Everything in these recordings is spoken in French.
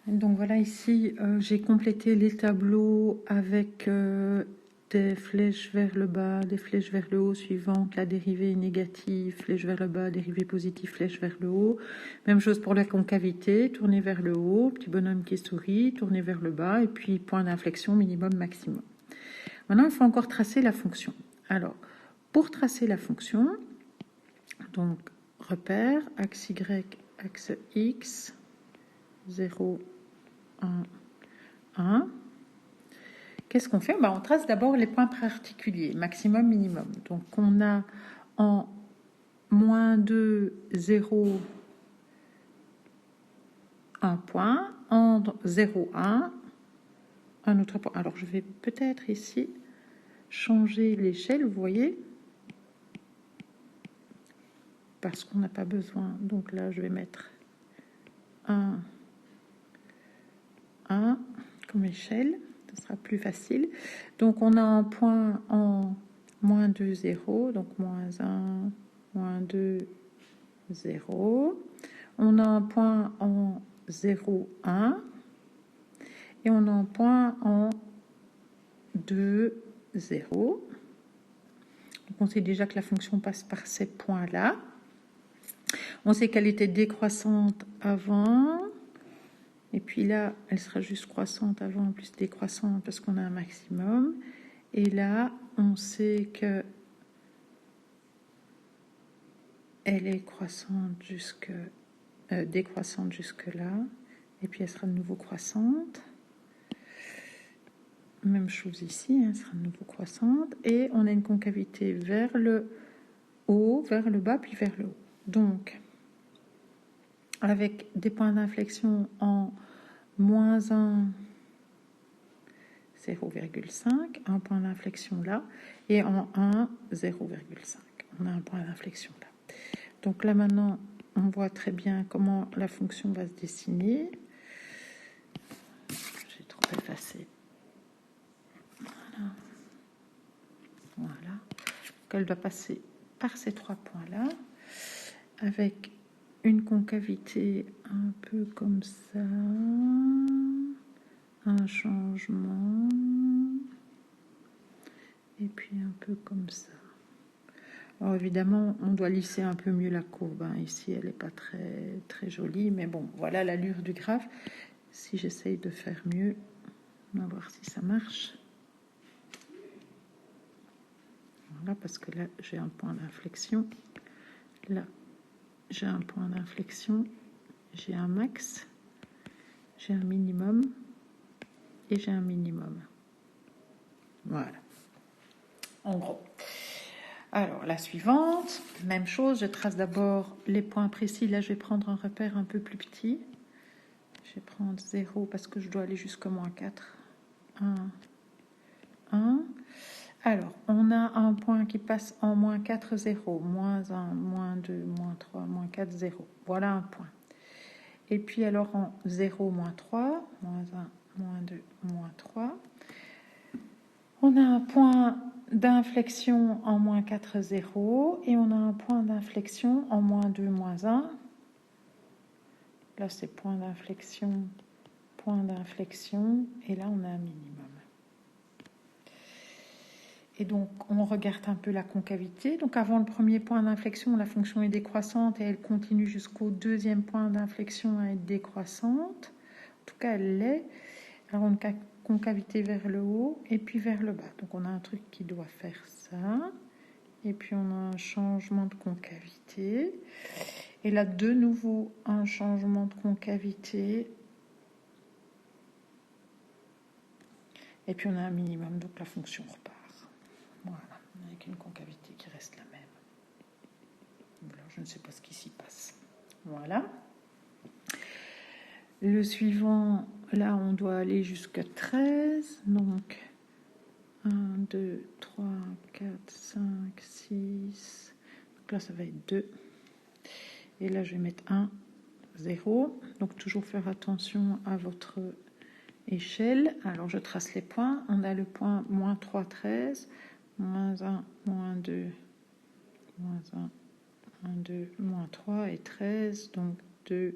Donc voilà, ici, j'ai complété les tableaux avec des flèches vers le bas, des flèches vers le haut suivant que la dérivée est négative, flèche vers le bas, dérivée positive, flèche vers le haut. Même chose pour la concavité, tourner vers le haut, petit bonhomme qui sourit, tourner vers le bas, et puis point d'inflexion minimum, maximum. Maintenant, il faut encore tracer la fonction. Alors, pour tracer la fonction, donc repère, axe Y, axe X, 0, 1, 1. Qu'est-ce qu'on fait? On trace d'abord les points particuliers, maximum, minimum. Donc on a en moins 2, 0, un point, en 0, 1, un autre point. Alors je vais peut-être ici changer l'échelle, vous voyez, parce qu'on n'a pas besoin. Donc là, je vais mettre 1, 1 comme échelle. Ce sera plus facile. Donc on a un point en moins 2, 0, donc moins 1, moins 2, 0. On a un point en 0, 1. Et on a un point en 2, 0. Donc on sait déjà que la fonction passe par ces points-là. On sait qu'elle était décroissante avant. Et puis là, elle sera juste croissante avant, plus décroissante parce qu'on a un maximum. Et là, on sait que elle est décroissante jusque là. Et puis elle sera de nouveau croissante. Même chose ici, elle sera de nouveau croissante. Et on a une concavité vers le haut, vers le bas, puis vers le haut. Donc, avec des points d'inflexion en moins 1, 0,5, un point d'inflexion là, et en 1, 0,5. On a un point d'inflexion là. Donc là maintenant, on voit très bien comment la fonction va se dessiner. J'ai trop effacé. Voilà. Donc elle va passer par ces trois points-là, avec une concavité un peu comme ça, un changement, et puis un peu comme ça. Alors évidemment, on doit lisser un peu mieux la courbe. Ici, elle n'est pas très, très jolie, mais bon, voilà l'allure du graphe. Si j'essaye de faire mieux, on va voir si ça marche. Voilà, parce que là, j'ai un point d'inflexion. Là, j'ai un point d'inflexion. J'ai un max. J'ai un minimum. Et j'ai un minimum. Voilà. En gros. Alors, la suivante, même chose. Je trace d'abord les points précis. Là, je vais prendre un repère un peu plus petit. Je vais prendre 0 parce que je dois aller jusqu'au moins 4. 1, 1. Alors, on a un point qui passe en moins 4, 0, moins 1, moins 2, moins 3, moins 4, 0. Voilà un point. Et puis alors en 0, moins 3, moins 1, moins 2, moins 3. On a un point d'inflexion en moins 4, 0. Et on a un point d'inflexion en moins 2, moins 1. Là, c'est point d'inflexion. Et là, on a un minimum. Et donc, on regarde un peu la concavité. Donc, avant le premier point d'inflexion, la fonction est décroissante et elle continue jusqu'au deuxième point d'inflexion à être décroissante. En tout cas, elle l'est. Alors, on a une concavité vers le haut et puis vers le bas. Donc, on a un truc qui doit faire ça. Et puis, on a un changement de concavité. Et là, de nouveau, un changement de concavité. Et puis, on a un minimum. Donc, la fonction repart. Voilà, avec une concavité qui reste la même. Alors, je ne sais pas ce qui s'y passe. Voilà. Le suivant, là, on doit aller jusqu'à 13. Donc, 1, 2, 3, 4, 5, 6. Donc là, ça va être 2. Et là, je vais mettre 1, 0. Donc, toujours faire attention à votre échelle. Alors, je trace les points. On a le point moins 3, 13. Moins 1, moins 2, moins 1, moins 2, moins 3 et 13. Donc 2,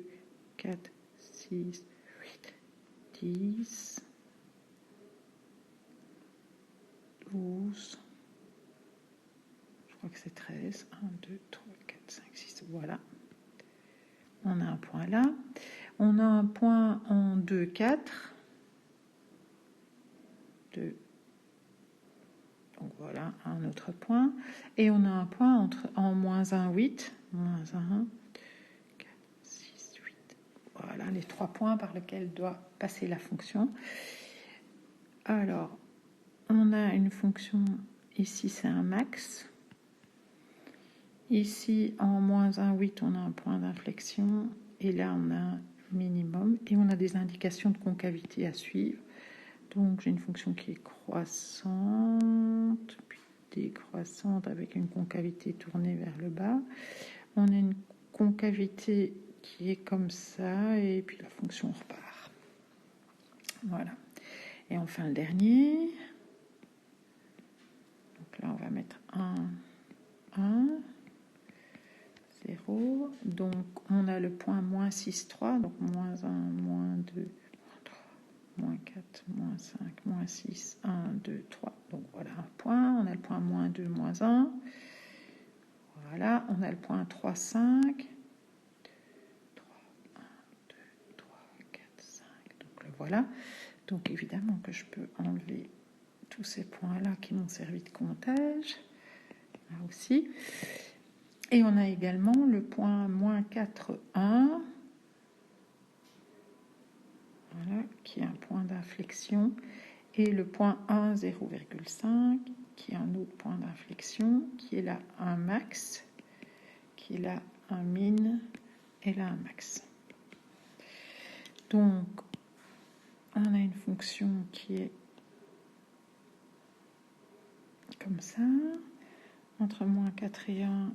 4, 6, 8, 10, 12, je crois que c'est 13, 1, 2, 3, 4, 5, 6, voilà. On a un point là. On a un point en 2, 4. 2. Donc voilà, un autre point. Et on a un point en moins 1, 8. Moins 1, 4, 6, 8. Voilà, les 3 points par lesquels doit passer la fonction. Alors, on a une fonction, ici c'est un max. Ici, en moins 1, 8, on a un point d'inflexion. Et là, on a un minimum. Et on a des indications de concavité à suivre. Donc, j'ai une fonction qui est croissante, puis décroissante avec une concavité tournée vers le bas. On a une concavité qui est comme ça, et puis la fonction repart. Voilà. Et enfin, le dernier. Donc là, on va mettre 1, 0. Donc, on a le point moins 6, 3. Donc, moins 1, moins 2, moins 4, moins 5, moins 6, 1, 2, 3. Donc voilà un point. On a le point moins 2, moins 1. Voilà, on a le point 3, 5. 3, 1, 2, 3, 4, 5. Donc le voilà. Donc évidemment que je peux enlever tous ces points-là qui m'ont servi de comptage. Là aussi. Et on a également le point moins 4, 1. Voilà, qui est un point d'inflexion, et le point 1, 0,5, qui est un autre point d'inflexion, qui est là un max, qui est là un min, et là un max. Donc, on a une fonction qui est comme ça, entre moins 4 et 1,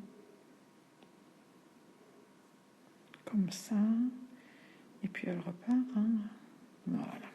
comme ça, et puis elle repart. Hein. Voilà.